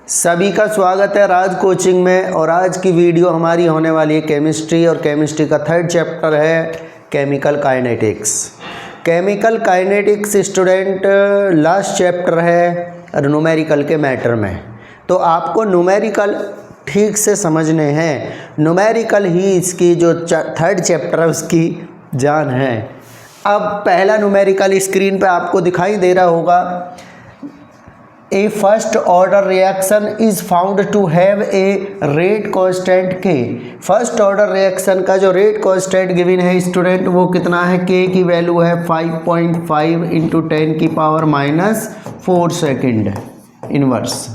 सभी का स्वागत है राज कोचिंग में। और आज की वीडियो हमारी होने वाली है केमिस्ट्री, और केमिस्ट्री का थर्ड चैप्टर है chemical kinetics. Chemical kinetics student last chapter है न्यूमेरिकल के मैटर में। तो आपको न्यूमेरिकल ठीक से समझने हैं, न्यूमेरिकल ही इसकी जो थर्ड चैप्टर है उसकी जान है। अब पहला न्यूमेरिकल स्क्रीन पे आपको दिखाई दे रहा होगा। A first order reaction is found to have a rate constant K. First order reaction का जो रेट कांस्टेंट गिवन है स्टूडेंट वो कितना है? के की वैल्यू है 5.5 इंटू 10 की power -4 second inverse.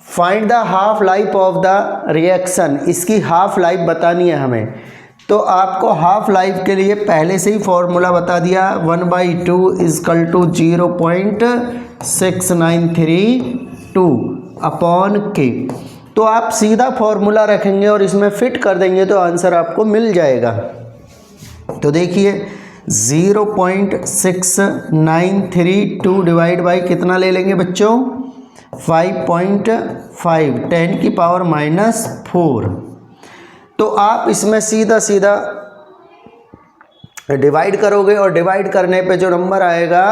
Find the half life of the reaction, इसकी हाफ लाइफ बतानी है हमें। तो आपको हाफ लाइफ के लिए पहले से ही फॉर्मूला बता दिया, 1/2 इजकल टू 0.6932 अपॉन के। तो आप सीधा फॉर्मूला रखेंगे और इसमें फिट कर देंगे तो आंसर आपको मिल जाएगा। तो देखिए 0.6932 डिवाइड बाई कितना ले लेंगे बच्चों? 5.5 10 की पावर -4। तो आप इसमें सीधा सीधा डिवाइड करोगे और डिवाइड करने पे जो नंबर आएगा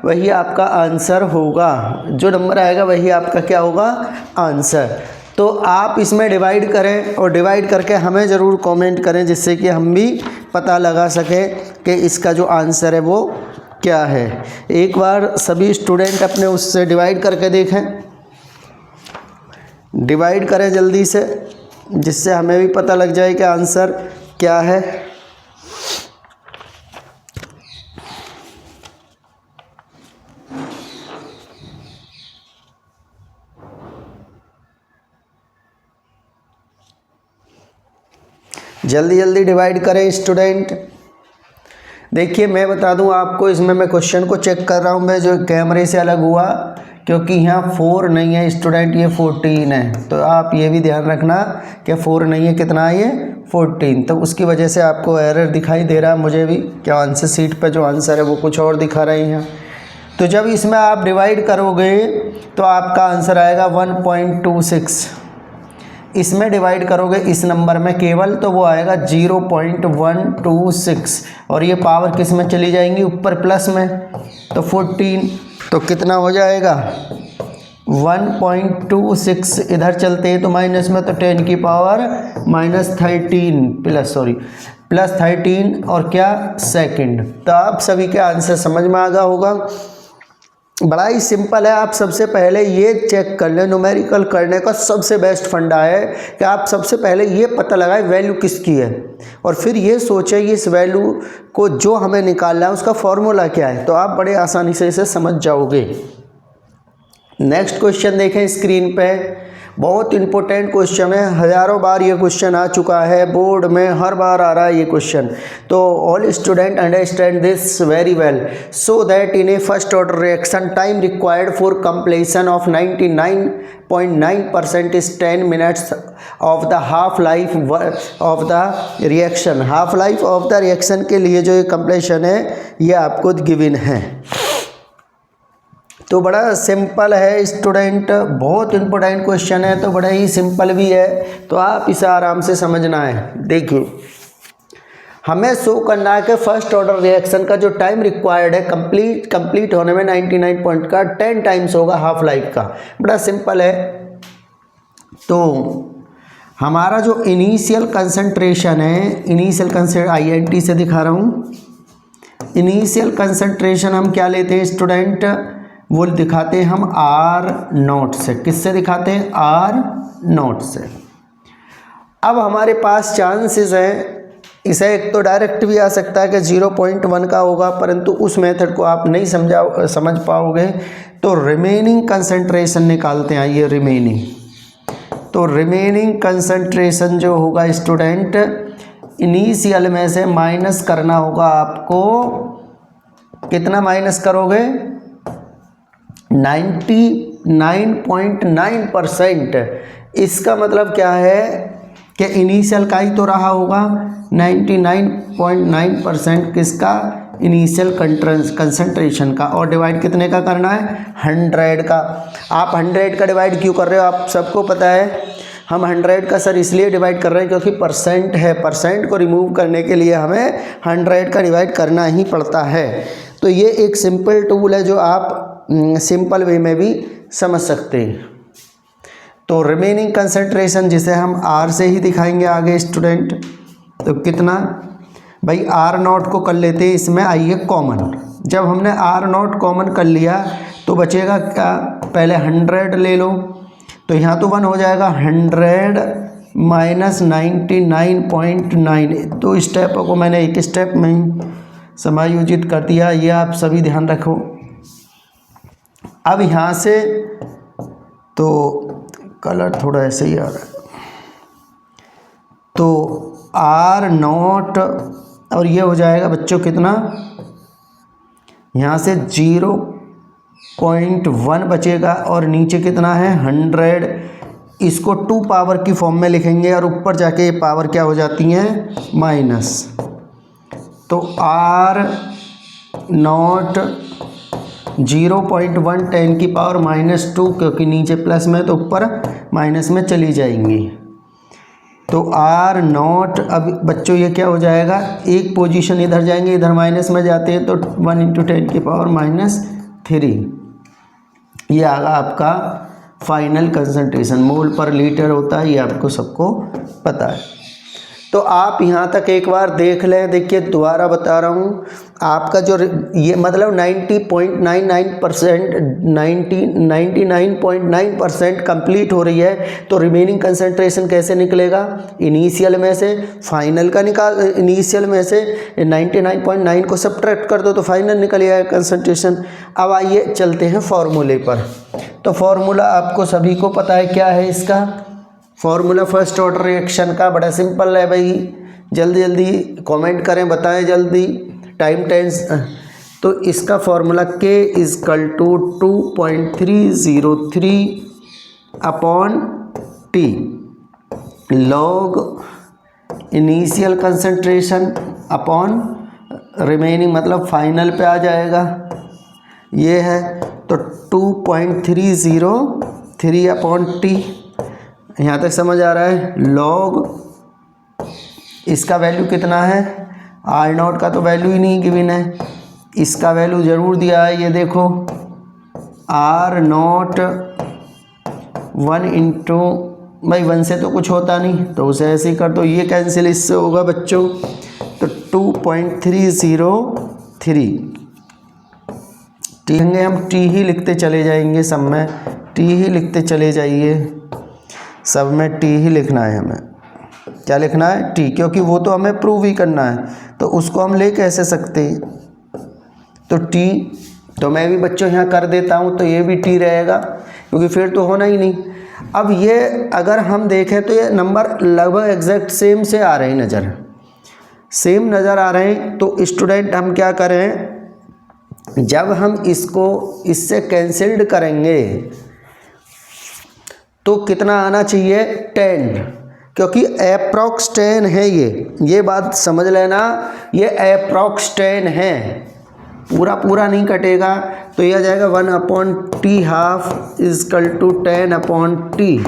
वही आपका आंसर होगा। जो नंबर आएगा वही आपका क्या होगा? आंसर। तो आप इसमें डिवाइड करें और डिवाइड करके हमें ज़रूर कमेंट करें, जिससे कि हम भी पता लगा सकें कि इसका जो आंसर है वो क्या है। एक बार सभी स्टूडेंट अपने उससे डिवाइड करके देखें, डिवाइड करें जल्दी से, जिससे हमें भी पता लग जाए कि आंसर क्या है। जल्दी जल्दी डिवाइड करें स्टूडेंट। देखिए मैं बता दूं आपको, इसमें मैं क्वेश्चन को चेक कर रहा हूं, मैं जो कैमरे से अलग हुआ क्योंकि यहाँ 4 नहीं है स्टूडेंट, ये 14 है। तो आप ये भी ध्यान रखना कि 4 नहीं है, कितना है ये? 14। तो उसकी वजह से आपको एरर दिखाई दे रहा है, मुझे भी, क्या आंसर सीट पे जो आंसर है वो कुछ और दिखा रहे हैं। तो जब इसमें आप डिवाइड करोगे तो आपका आंसर आएगा 1.26। इसमें डिवाइड करोगे इस नंबर में केवल तो वो आएगा 0.126, और ये पावर किस में चली जाएंगी? ऊपर प्लस में, तो 14। तो कितना हो जाएगा? 1.26 इधर चलते हैं तो माइनस में, तो 10 की पावर +13 और क्या? सेकंड। तो आप सभी के आंसर समझ में आ गया होगा। बड़ा ही सिंपल है। आप सबसे पहले ये चेक कर लें, न्यूमेरिकल करने का सबसे बेस्ट फंडा है कि आप सबसे पहले ये पता लगाएं वैल्यू किसकी है, और फिर ये सोचें इस वैल्यू को जो हमें निकालना है उसका फॉर्मूला क्या है। तो आप बड़े आसानी से इसे समझ जाओगे। नेक्स्ट क्वेश्चन देखें स्क्रीन पे, बहुत इंपॉर्टेंट क्वेश्चन है, हज़ारों बार ये क्वेश्चन आ चुका है, बोर्ड में हर बार आ रहा है ये क्वेश्चन। तो all student understand this very well, so that in a first order reaction time required for completion of 99.9% is 10 minutes of the half life of the reaction. Half life of the reaction के लिए जो ये completion है ये आपको given है। तो बड़ा सिंपल है स्टूडेंट, बहुत इंपॉर्टेंट क्वेश्चन है, तो बड़ा ही सिंपल भी है, तो आप इसे आराम से समझना है। देखिए हमें शो करना है कि फर्स्ट ऑर्डर रिएक्शन का जो टाइम रिक्वायर्ड है कंप्लीट होने में 99 पॉइंट का 10 टाइम्स होगा हाफ लाइफ का। बड़ा सिंपल है। तो हमारा जो इनिशियल कंसंट्रेशन है, इनिशियल कंसंट्रेशन INT से दिखा रहा हूँ, इनिशियल कंसंट्रेशन हम क्या लेते हैं स्टूडेंट? वो दिखाते हैं हम R0 से। किससे दिखाते हैं? R0 से। अब हमारे पास चांसेस हैं, इसे एक तो डायरेक्ट भी आ सकता है कि 0.1 का होगा, परंतु उस मेथड को आप नहीं समझ पाओगे। तो रिमेनिंग कंसंट्रेशन निकालते हैं। ये रिमेनिंग, तो रिमेनिंग कंसंट्रेशन जो होगा स्टूडेंट, इनिशियल में से माइनस करना होगा आपको। कितना माइनस करोगे? 99.9%। इसका मतलब क्या है कि इनिशियल का ही तो रहा होगा। 99.9% किसका? इनिशियल कंसंट्रेशन का, और डिवाइड कितने का करना है, 100 का। आप 100 का डिवाइड क्यों कर रहे हो, आप सबको पता है। हम 100 का सर इसलिए डिवाइड कर रहे हैं क्योंकि परसेंट है, परसेंट को रिमूव करने के लिए हमें 100 का डिवाइड करना ही पड़ता है। तो ये एक सिंपल टूल है जो आप सिंपल वे में भी समझ सकते हैं। तो रिमेनिंग कंसंट्रेशन जिसे हम R से ही दिखाएंगे आगे स्टूडेंट, तो कितना भाई R0 को कर लेते हैं, इसमें आइए कॉमन। जब हमने R0 कॉमन कर लिया तो बचेगा क्या, पहले 100 ले लो, तो यहाँ तो 1 हो जाएगा, 100 माइनस 99.9। तो स्टेपों को मैंने एक स्टेप में ही समायोजित कर दिया, ये आप सभी ध्यान रखो। अब यहाँ से तो कलर थोड़ा ऐसे ही आ रहा है, तो R0 और ये हो जाएगा बच्चों कितना, यहाँ से 0.1 बचेगा और नीचे कितना है 100। इसको 2 पावर की फॉर्म में लिखेंगे और ऊपर जाके ये पावर क्या हो जाती हैं, माइनस। तो R0 0.1 10 की पावर -2, क्योंकि नीचे प्लस में तो ऊपर माइनस में चली जाएंगी। तो R0 अब बच्चों ये क्या हो जाएगा, एक पोजीशन इधर जाएंगे, इधर माइनस में जाते हैं, तो 1 × 10 की पावर -3। ये आगा आपका फाइनल कंसंट्रेशन, मोल पर लीटर होता है, ये आपको सबको पता है। तो आप यहाँ तक एक बार देख लें। देखिए दोबारा बता रहा हूँ, आपका जो ये मतलब 99.9% कंप्लीट हो रही है। तो रिमेनिंग कंसंट्रेशन कैसे निकलेगा, इनिशियल में से फाइनल का निकाल, इनिशियल में से 99.9 को सब्ट्रैक्ट कर दो तो फाइनल निकल जाएगा कंसंट्रेशन। अब आइए चलते हैं फॉर्मूले पर। तो फॉर्मूला आपको सभी को पता है क्या है इसका, फॉर्मूला फर्स्ट ऑर्डर रिएक्शन का बड़ा सिंपल है भाई, जल्दी जल्दी कमेंट करें, बताएं जल्दी, टाइम टेंस। तो इसका formula K = 2.303/T log initial concentration upon remaining, मतलब फाइनल पे आ जाएगा, ये है। तो 2.303/T, यहाँ तक समझ आ रहा है। लॉग इसका वैल्यू कितना है, R0 का तो वैल्यू ही नहीं गिवन है, इसका वैल्यू ज़रूर दिया है, ये देखो R0 1 × भाई 1 से तो कुछ होता नहीं, तो उसे ऐसे ही कर दो, ये कैंसिल इससे होगा बच्चों। तो 2.303 ठीक है, हम T ही लिखते चले जाएंगे, सब में T ही लिखते चले जाइए, सब में T ही लिखना है हमें। क्या लिखना है, T, क्योंकि वो तो हमें प्रूव ही करना है, तो उसको हम ले कैसे सकते हैं। तो T, तो मैं भी बच्चों यहाँ कर देता हूँ, तो ये भी T रहेगा, क्योंकि फिर तो होना ही नहीं। अब ये अगर हम देखें तो ये नंबर लगभग एग्जैक्ट सेम से आ रहे हैं, सेम नज़र आ रहे हैं। तो स्टूडेंट हम क्या करें, जब हम इसको इससे कैंसिल्ड करेंगे तो कितना आना चाहिए, 10, क्योंकि अप्रॉक्स 10 है ये बात समझ लेना, ये अप्रॉक्स 10 है, पूरा नहीं कटेगा। तो ये आ जाएगा 1/T ½ = 10/T।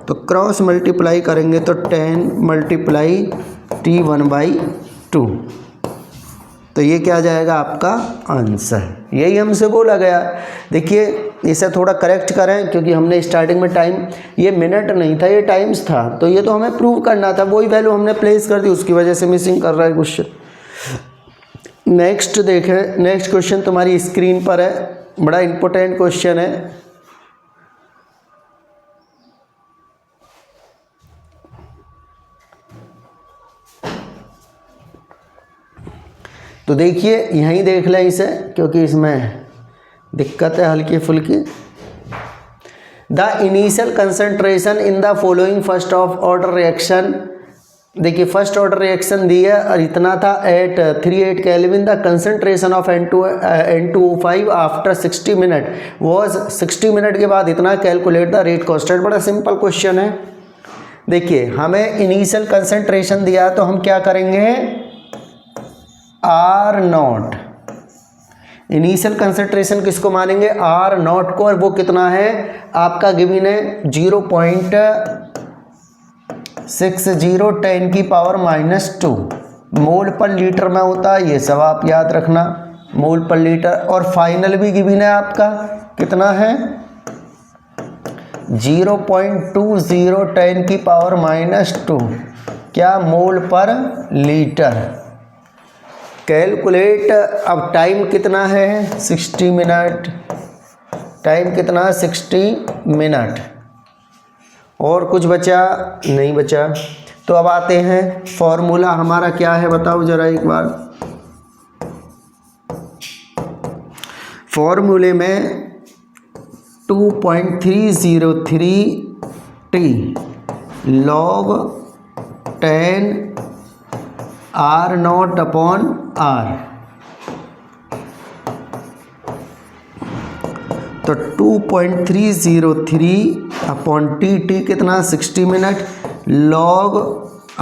तो क्रॉस मल्टीप्लाई करेंगे तो 10 × T 1/2। तो ये क्या आ जाएगा आपका आंसर, यही हमसे बोला गया। देखिए इसे थोड़ा करेक्ट करें, क्योंकि हमने स्टार्टिंग में टाइम, ये मिनट नहीं था, ये टाइम्स था, तो ये तो हमें प्रूव करना था, वही वैल्यू हमने प्लेस कर दी, उसकी वजह से मिसिंग कर रहा है क्वेश्चन। नेक्स्ट देखें, नेक्स्ट क्वेश्चन तुम्हारी स्क्रीन पर है, बड़ा इंपॉर्टेंट क्वेश्चन है। तो देखिए यहीं देख लें इसे, क्योंकि इसमें दिक्कत है हल्की फुल्की। The initial concentration in the following first of order reaction, देखिए फर्स्ट ऑर्डर रिएक्शन दी है और इतना था at 38 kelvin. The concentration of N2O5 after 60 minute was, 60 minute के बाद इतना, कैलकुलेट द रेट कांस्टेंट। बड़ा सिंपल क्वेश्चन है। देखिए हमें इनिशियल कंसंट्रेशन दिया तो हम क्या करेंगे, R0 इनिशियल कंसंट्रेशन किसको मानेंगे, आर नॉट को, और वो कितना है आपका गिवन है 0.60 10⁻⁻² मोल पर लीटर में होता है, ये सब आप याद रखना, मोल पर लीटर। और फाइनल भी गिवन है आपका कितना है 0.20 10⁻⁻² क्या मोल पर लीटर। कैलकुलेट, अब टाइम कितना है 60 मिनट, टाइम कितना 60 मिनट। और कुछ बचा नहीं बचा, तो अब आते हैं फॉर्मूला हमारा क्या है बताओ जरा एक बार। फॉर्मूले में 2.303 t log 10 R0 upon R, तो 2.303 अपॉन टी कितना 60 मिनट, log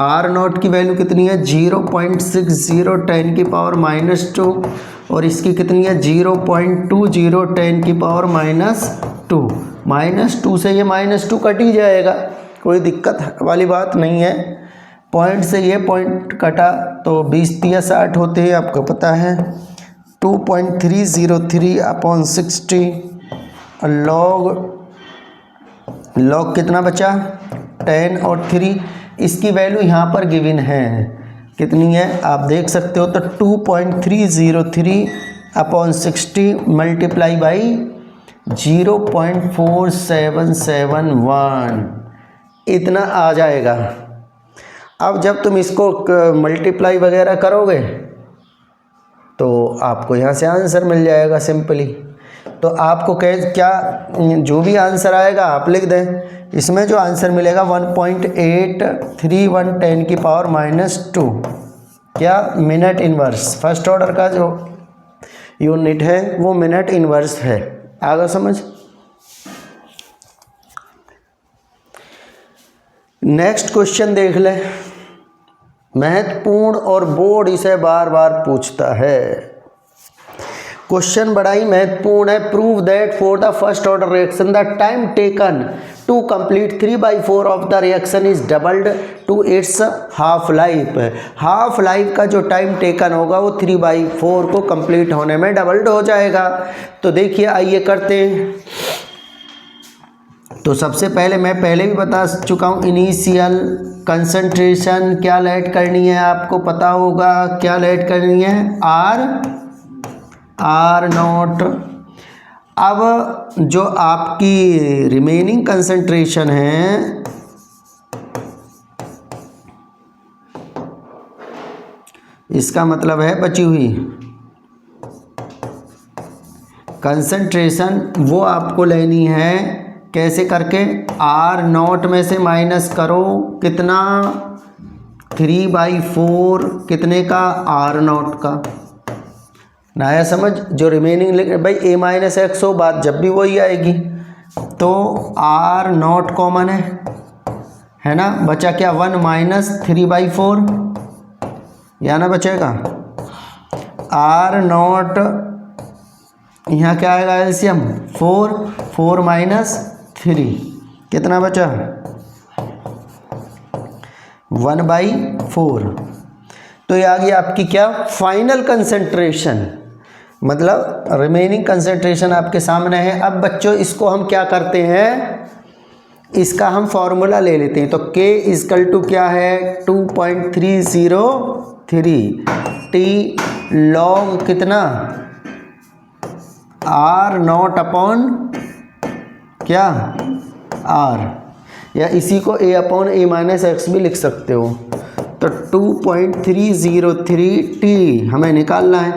R0 की वैल्यू कितनी है 0.60 10⁻⁻², और इसकी कितनी है 0.20 10⁻⁻²। -2 से ये -2 कट ही जाएगा, कोई दिक्कत वाली बात नहीं है। पॉइंट से ये पॉइंट कटा तो 20×3 = 60 होते हैं, आपको पता है। 2.303 अपॉन 60 लॉग कितना बचा 10 और 3, इसकी वैल्यू यहाँ पर गिवन है कितनी है आप देख सकते हो, तो 2.303 अपॉन 60 मल्टीप्लाई बाई 0.4771 इतना आ जाएगा। अब जब तुम इसको मल्टीप्लाई वगैरह करोगे तो आपको यहाँ से आंसर मिल जाएगा सिंपली। तो आपको क्या जो भी आंसर आएगा आप लिख दें, इसमें जो आंसर मिलेगा 1.831 10⁻⁻², क्या मिनट इनवर्स, फर्स्ट ऑर्डर का जो यूनिट है वो मिनट इनवर्स है। आगे समझ। नेक्स्ट क्वेश्चन देख ले, महत्वपूर्ण और बोर्ड इसे बार बार पूछता है। क्वेश्चन बड़ा ही महत्वपूर्ण है। Prove that for the first order reaction the time taken to complete 3/4 of the reaction is doubled to its half life. Half life का जो टाइम टेकन होगा वो 3/4 को कंप्लीट होने में डबल्ड हो जाएगा। तो देखिए आइए करते हैं। तो सबसे पहले मैं पहले भी बता चुका हूँ, इनिशियल कंसंट्रेशन क्या लेट करनी है आपको पता होगा, क्या लेट करनी है R0। अब जो आपकी रिमेनिंग कंसंट्रेशन है इसका मतलब है बची हुई कंसंट्रेशन, वो आपको लेनी है कैसे करके, R0 में से माइनस करो कितना 3/4 कितने का R0 का, नया समझ। जो रिमेनिंग भाई a-x हो, बात जब भी वही आएगी। तो R0 कॉमन है ना, बचा क्या 1 - 3/4 या ना बचेगा। R0 यहाँ क्या आएगा एलसीएम 4 - 3 कितना बचा 1/4। तो ये आ गई आपकी क्या फाइनल कंसंट्रेशन, मतलब रिमेनिंग कंसंट्रेशन आपके सामने है। अब बच्चों इसको हम क्या करते हैं, इसका हम फॉर्मूला ले लेते हैं। तो K = क्या है 2.303 T log कितना R0 अपॉन क्या R, या इसी को a/a-x भी लिख सकते हो। तो 2.303 T हमें निकालना है,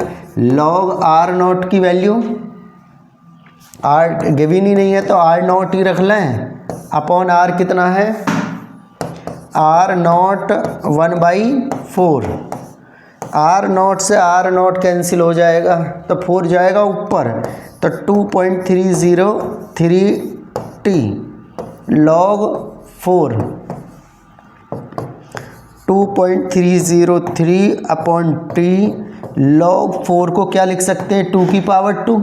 log R0 की वैल्यू, R गिवन ही नहीं है तो R0 ही रख लें, अपॉन R कितना है R0 1/4। R0 से R0 कैंसिल हो जाएगा तो 4 जाएगा ऊपर, तो 2.303 T log 4 2.303 upon T log 4 को क्या लिख सकते हैं, 2 की पावर 2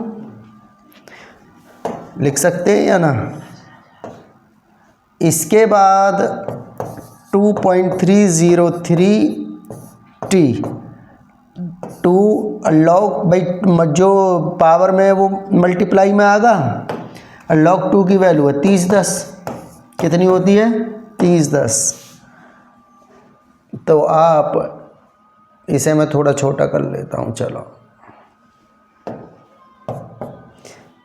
लिख सकते हैं या ना। इसके बाद 2.303 t 2 log भाई जो पावर में वो मल्टीप्लाई में आगा, log 2 की वैल्यू है 3010, कितनी होती है 3010। तो आप इसे मैं थोड़ा छोटा कर लेता हूँ, चलो।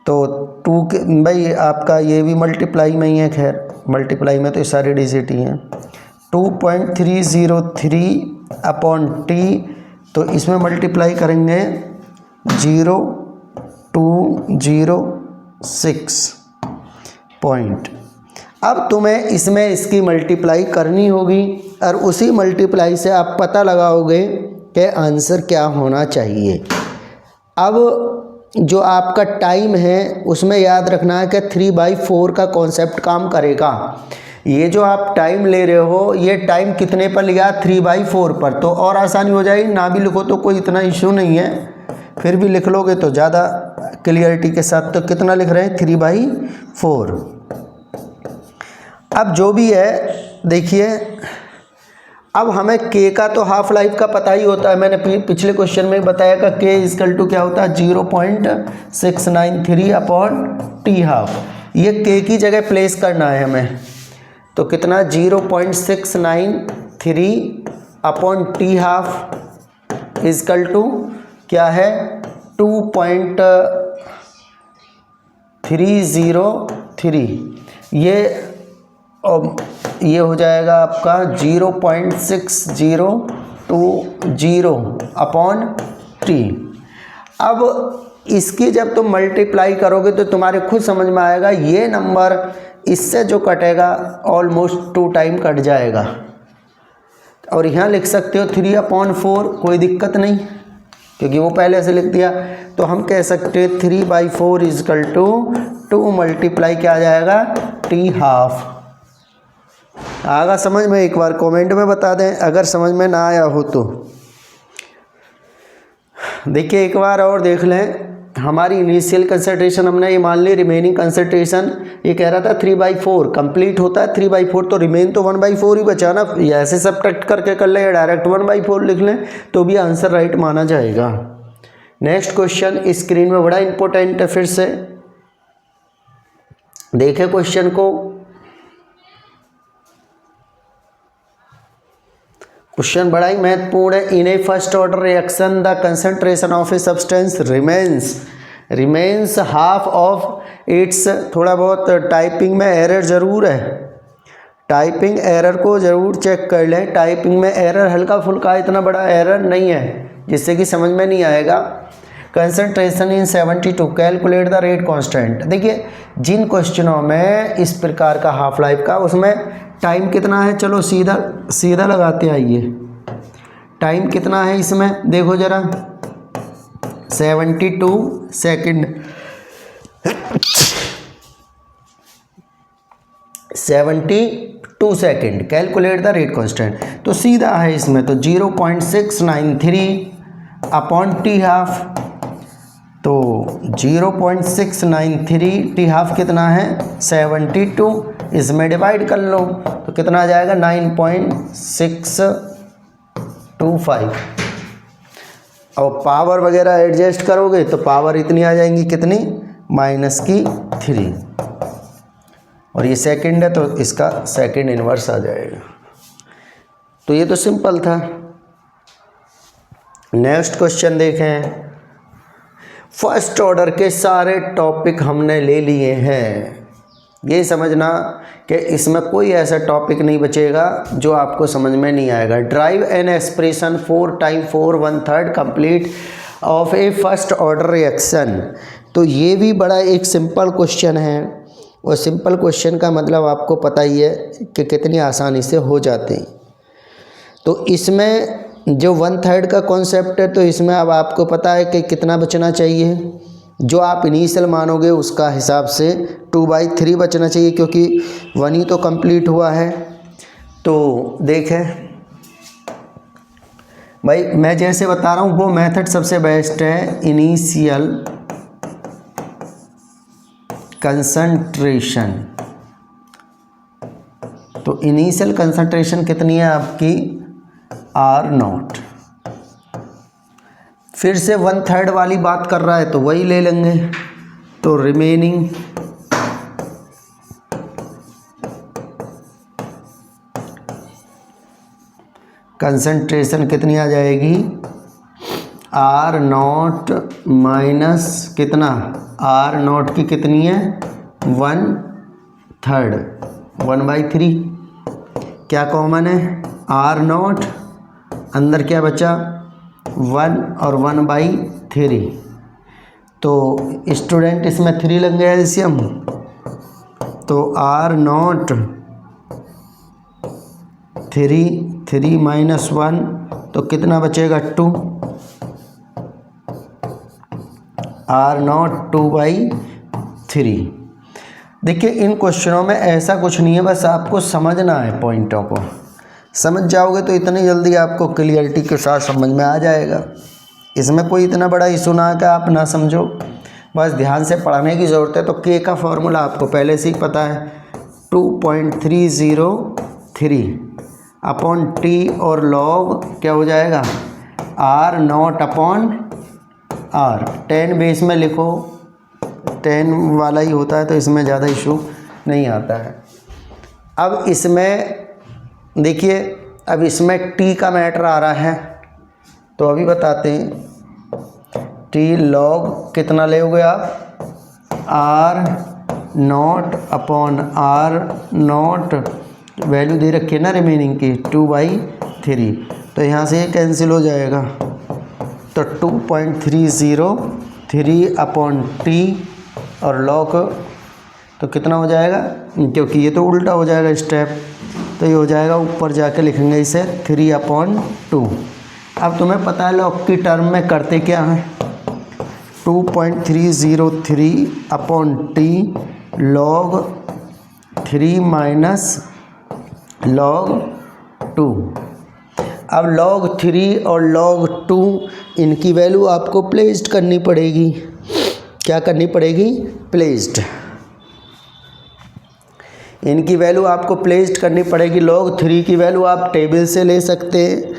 तो 2 के भाई आपका ये भी मल्टीप्लाई में ही है, खैर मल्टीप्लाई में तो ये सारी डिजिट ही हैं। 2.303 अपॉन टी, तो इसमें मल्टीप्लाई करेंगे 0206 पॉइंट। अब तुम्हें इसमें इसकी मल्टीप्लाई करनी होगी और उसी मल्टीप्लाई से आप पता लगाओगे कि आंसर क्या होना चाहिए। अब जो आपका टाइम है उसमें याद रखना है कि 3/4 का कॉन्सेप्ट काम करेगा। ये जो आप टाइम ले रहे हो, ये टाइम कितने पर लिया, 3/4 पर, तो और आसानी हो जाएगी। ना भी लिखो तो कोई इतना इशू नहीं है, फिर भी लिख लोगे तो ज़्यादा क्लियरिटी के साथ। तो कितना लिख रहे हैं, 3/4। अब जो भी है देखिए, अब हमें k का तो हाफ लाइफ का पता ही होता है, मैंने पिछले क्वेश्चन में बताया कि k इक्वल टू क्या होता है 0.693 अपॉन टी हाफ। ये k की जगह प्लेस करना है हमें, तो कितना 0.693 upon T half equal to क्या है 2.303। ये हो जाएगा आपका 0.6020 अपॉन टी। अब इसकी जब तुम मल्टीप्लाई करोगे तो तुम्हारे खुद समझ में आएगा, ये नंबर इससे जो कटेगा ऑलमोस्ट 2 टाइम कट जाएगा। और यहाँ लिख सकते हो 3/4, कोई दिक्कत नहीं क्योंकि वो पहले से लिख दिया। तो हम कह सकते हैं 3/4 इक्वल टू 2 मल्टीप्लाई क्या आ जाएगा टी हाफ। आगा समझ में, एक बार कमेंट में बता दें अगर समझ में ना आया हो तो। देखिए एक बार और देख लें, हमारी इनिशियल कंसंट्रेशन हमने ये मान ली, रिमेनिंग कंसंट्रेशन ये कह रहा था 3/4 कंप्लीट होता है 3/4, तो रिमेन तो 1/4 ही बचा ना। ये ऐसे सब्ट्रैक्ट करके कर ले या डायरेक्ट 1/4 लिख लें तो भी आंसर राइट माना जाएगा। नेक्स्ट क्वेश्चन स्क्रीन में बड़ा इंपॉर्टेंट है, फिर से देखें क्वेश्चन को। क्वेश्चन बड़ा ही महत्वपूर्ण है। In a first order reaction the concentration of a substance remains half of its. थोड़ा बहुत टाइपिंग में एरर ज़रूर है, टाइपिंग एरर को ज़रूर चेक कर लें। टाइपिंग में एरर हल्का फुल्का, इतना बड़ा एरर नहीं है जिससे कि समझ में नहीं आएगा। Concentration in 72 calculate the rate constant. देखिए जिन क्वेश्चनों में इस प्रकार का हाफ लाइफ का, उसमें टाइम कितना है, चलो सीधा सीधा लगाते आइए। टाइम कितना है इसमें देखो ज़रा, 72 second 72 second. Calculate the rate constant, तो सीधा है इसमें, तो 0.693 अपॉन टी हाफ। तो 0.693 टी हाफ कितना है 72, इसमें डिवाइड कर लो तो कितना आ जाएगा 9.625। और पावर वगैरह एडजस्ट करोगे तो पावर इतनी आ जाएंगी, कितनी -3। और ये सेकंड है तो इसका सेकंड इन्वर्स आ जाएगा। तो ये तो सिंपल था। नेक्स्ट क्वेश्चन देखें। फर्स्ट ऑर्डर के सारे टॉपिक हमने ले लिए हैं। ये समझना कि इसमें कोई ऐसा टॉपिक नहीं बचेगा जो आपको समझ में नहीं आएगा। Drive an expression 4 time 4 1/3 complete of A first order reaction. तो ये भी बड़ा एक सिंपल क्वेश्चन है, और सिंपल क्वेश्चन का मतलब आपको पता ही है कि कितनी आसानी से हो जाते हैं। तो इसमें जो 1/3 का कॉन्सेप्ट है, तो इसमें अब आपको पता है कि कितना बचना चाहिए। जो आप इनिशियल मानोगे उसका हिसाब से 2/3 बचना चाहिए, क्योंकि 1 ही तो कंप्लीट हुआ है। तो देखें भाई मैं जैसे बता रहा हूँ वो मेथड सबसे बेस्ट है, इनिशियल कंसंट्रेशन। तो इनिशियल कंसंट्रेशन कितनी है आपकी, R0। फिर से 1/3 वाली बात कर रहा है तो वही ले लेंगे। तो रिमेनिंग कंसंट्रेशन कितनी आ जाएगी, R0 माइनस कितना, R0 की कितनी है 1/3, 1/3 क्या कॉमन है, R0 अंदर क्या बचा 1 और 1/3। तो स्टूडेंट इसमें 3 लग गया एलसीएम, तो R0 3 माइनस 1 तो कितना बचेगा 2, R0 2/3। देखिए इन क्वेश्चनों में ऐसा कुछ नहीं है, बस आपको समझना है, पॉइंटों को समझ जाओगे तो इतनी जल्दी आपको क्लियरिटी के साथ समझ में आ जाएगा। इसमें कोई इतना बड़ा इशू ना कि आप ना समझो, बस ध्यान से पढ़ने की ज़रूरत है। तो के का फॉर्मूला आपको पहले से ही पता है, 2.303 अपॉन टी और लॉग क्या हो जाएगा R0 अपॉन R। 10 बेस में लिखो, 10 वाला ही होता है तो इसमें ज़्यादा इशू नहीं आता है। अब इसमें देखिए, अब इसमें टी का मैटर आ रहा है तो अभी बताते हैं। टी लॉग कितना लोगे आप, R0 अपॉन R0 वैल्यू दे रखी है ना रिमेनिंग की 2/3, तो यहाँ से ये कैंसिल हो जाएगा। तो 2.303 अपॉन टी और लॉग तो कितना हो जाएगा, क्योंकि ये तो उल्टा हो जाएगा स्टेप, तो ये हो जाएगा ऊपर जाके लिखेंगे इसे 3/2। अब तुम्हें पता है लॉग की टर्म में करते क्या हैं, 2.303 upon T log 3 minus log 2। अब log 3 और log 2 इनकी वैल्यू आपको प्लेस्ड करनी पड़ेगी। क्या करनी पड़ेगी, प्लेस्ड। इनकी वैल्यू आपको प्लेस्ड करनी पड़ेगी। log 3 की वैल्यू आप टेबल से ले सकते हैं,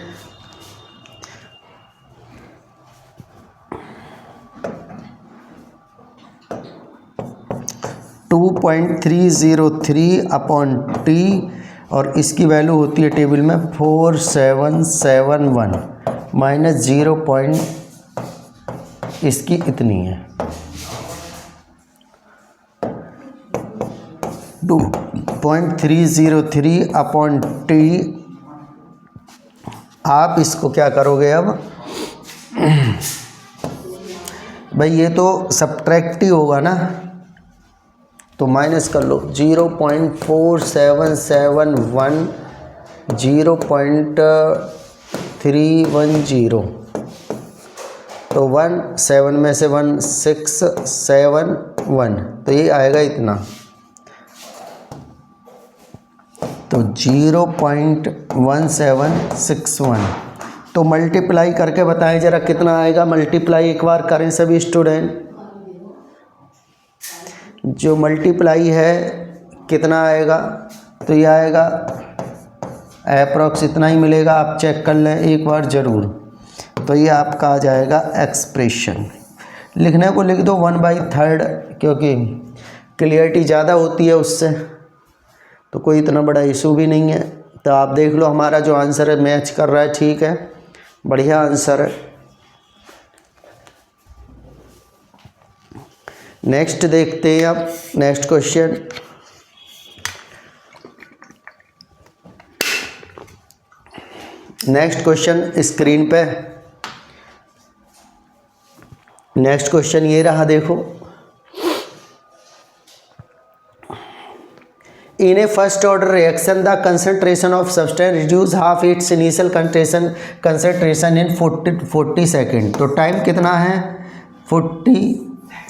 .303 अपॉन टी और इसकी वैल्यू होती है टेबल में 4771 माइनस 0 इसकी इतनी है 2.303 अपॉन टी। आप इसको क्या करोगे अब भाई, ये तो सब्ट्रैक्ट ही होगा ना, तो माइनस कर लो 0.4771 0.310, तो 7 में से 1671 तो ये आएगा इतना, तो 0.1761। तो मल्टीप्लाई करके बताएं जरा कितना आएगा, मल्टीप्लाई एक बार करें सभी स्टूडेंट। जो मल्टीप्लाई है कितना आएगा, तो ये आएगा अप्रॉक्स इतना ही मिलेगा, आप चेक कर लें एक बार ज़रूर। तो ये आपका आ जाएगा एक्सप्रेशन। लिखने को लिख दो 1/3, क्योंकि क्लियरिटी ज़्यादा होती है उससे, तो कोई इतना बड़ा इशू भी नहीं है। तो आप देख लो हमारा जो आंसर है मैच कर रहा है, ठीक है, बढ़िया आंसर है। नेक्स्ट देखते हैं अब, next question. Next question screen पे, नेक्स्ट क्वेश्चन ये रहा, देखो। In a first order reaction, the concentration of substance reduce half its initial concentration in 40 second. तो टाइम कितना है 40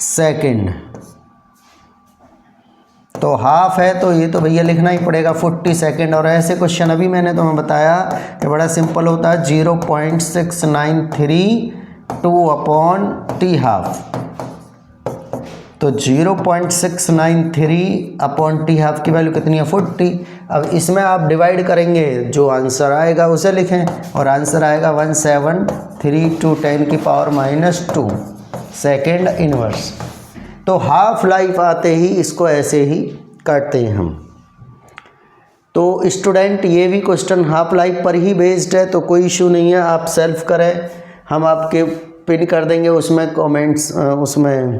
सेकेंड। तो हाफ है तो ये तो भैया लिखना ही पड़ेगा 40 सेकेंड। और ऐसे क्वेश्चन अभी मैंने तुम्हें बताया कि बड़ा सिंपल होता है 0.693 2/t हाफ। तो 0.693/t हाफ की वैल्यू कितनी है 40। अब इसमें आप डिवाइड करेंगे, जो आंसर आएगा उसे लिखें और आंसर आएगा 173 10 की पावर -2 सेकेंड इनवर्स। तो हाफ लाइफ आते ही इसको ऐसे ही काटते हैं हम। तो स्टूडेंट ये भी क्वेश्चन हाफ लाइफ पर ही बेस्ड है, तो कोई इशू नहीं है, आप सेल्फ करें, हम आपके पिन कर देंगे उसमें कमेंट्स, उसमें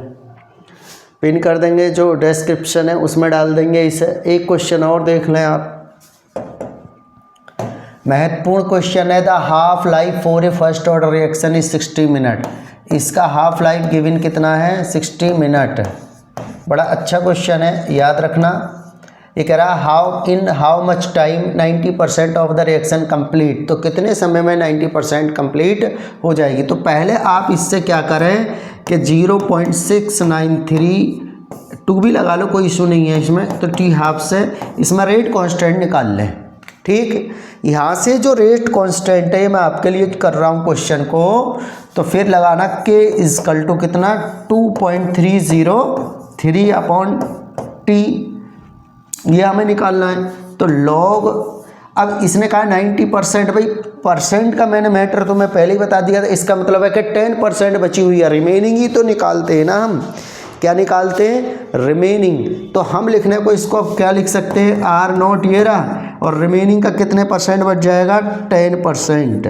पिन कर देंगे, जो डिस्क्रिप्शन है उसमें डाल देंगे। इसे एक क्वेश्चन और देख लें आप, महत्वपूर्ण क्वेश्चन है। The half life for a first order reaction is 60 minute. इसका हाफ लाइफ गिवन कितना है 60 मिनट। बड़ा अच्छा क्वेश्चन है, याद रखना। ये कह रहा how much time 90% of the reaction complete. तो कितने समय में 90% कंप्लीट हो जाएगी। तो पहले आप इससे क्या करें कि 0.693 2 भी लगा लो, कोई इशू नहीं है इसमें। तो टी हाफ से इसमें रेट कांस्टेंट निकाल लें। ठीक, यहाँ से जो रेट कांस्टेंट है मैं आपके लिए कर रहा हूँ क्वेश्चन को, तो फिर लगाना के इजकल टू कितना 2.303/t, ये हमें निकालना है। तो लॉग, अब इसने कहा 90%, भाई परसेंट का मैंने मैटर तो मैं पहले ही बता दिया था, इसका मतलब है कि 10% बची हुई है, रिमेनिंग ही तो निकालते हैं ना हम। क्या निकालते हैं? रिमेनिंग। तो हम लिखने को इसको अब क्या लिख सकते हैं, R0 ये रहा, और रिमेनिंग का कितने परसेंट बच जाएगा 10%।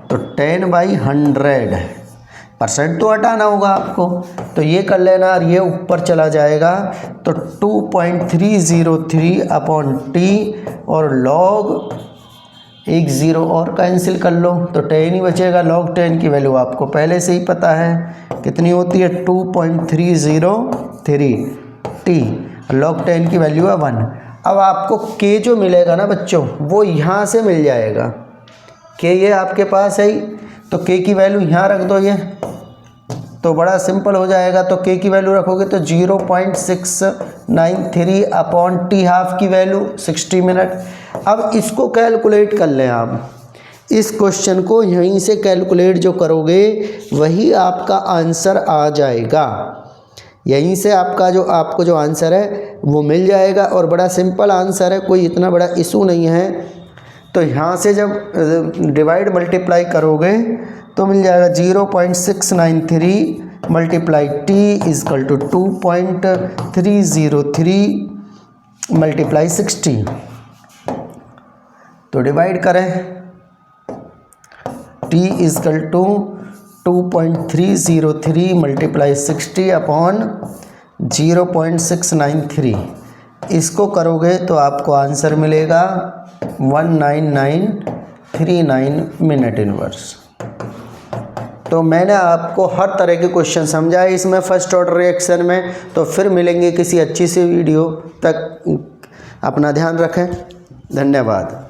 तो 10/100% तो हटाना होगा आपको, तो ये कर लेना और ये ऊपर चला जाएगा। तो 2.303/t और लॉग 1 0 और कैंसिल कर लो तो 10 ही बचेगा। लॉग 10 की वैल्यू आपको पहले से ही पता है कितनी होती है 2.303t, लॉग 10 की वैल्यू है 1। अब आपको k जो मिलेगा ना बच्चों, वो यहाँ से मिल जाएगा। k ये आपके पास है ही, तो k की वैल्यू यहाँ रख दो, ये तो बड़ा सिंपल हो जाएगा। तो k की वैल्यू रखोगे तो 0.693/t हाफ की वैल्यू 60 मिनट। अब इसको कैलकुलेट कर लें आप, इस क्वेश्चन को यहीं से कैलकुलेट जो करोगे वही आपका आंसर आ जाएगा। यहीं से आपको जो आंसर है वो मिल जाएगा, और बड़ा सिंपल आंसर है, कोई इतना बड़ा इशू नहीं है। तो यहाँ से जब डिवाइड मल्टीप्लाई करोगे तो मिल जाएगा 0.693 × t इजकल टू 2.303 × 60। तो डिवाइड करें, t इजकल टू 2.303 × 60/0.693। इसको करोगे तो आपको आंसर मिलेगा 19939 मिनट इनवर्स। तो मैंने आपको हर तरह के क्वेश्चन समझाए इसमें फर्स्ट ऑर्डर रिएक्शन में। तो फिर मिलेंगे किसी अच्छी सी वीडियो तक, अपना ध्यान रखें, धन्यवाद।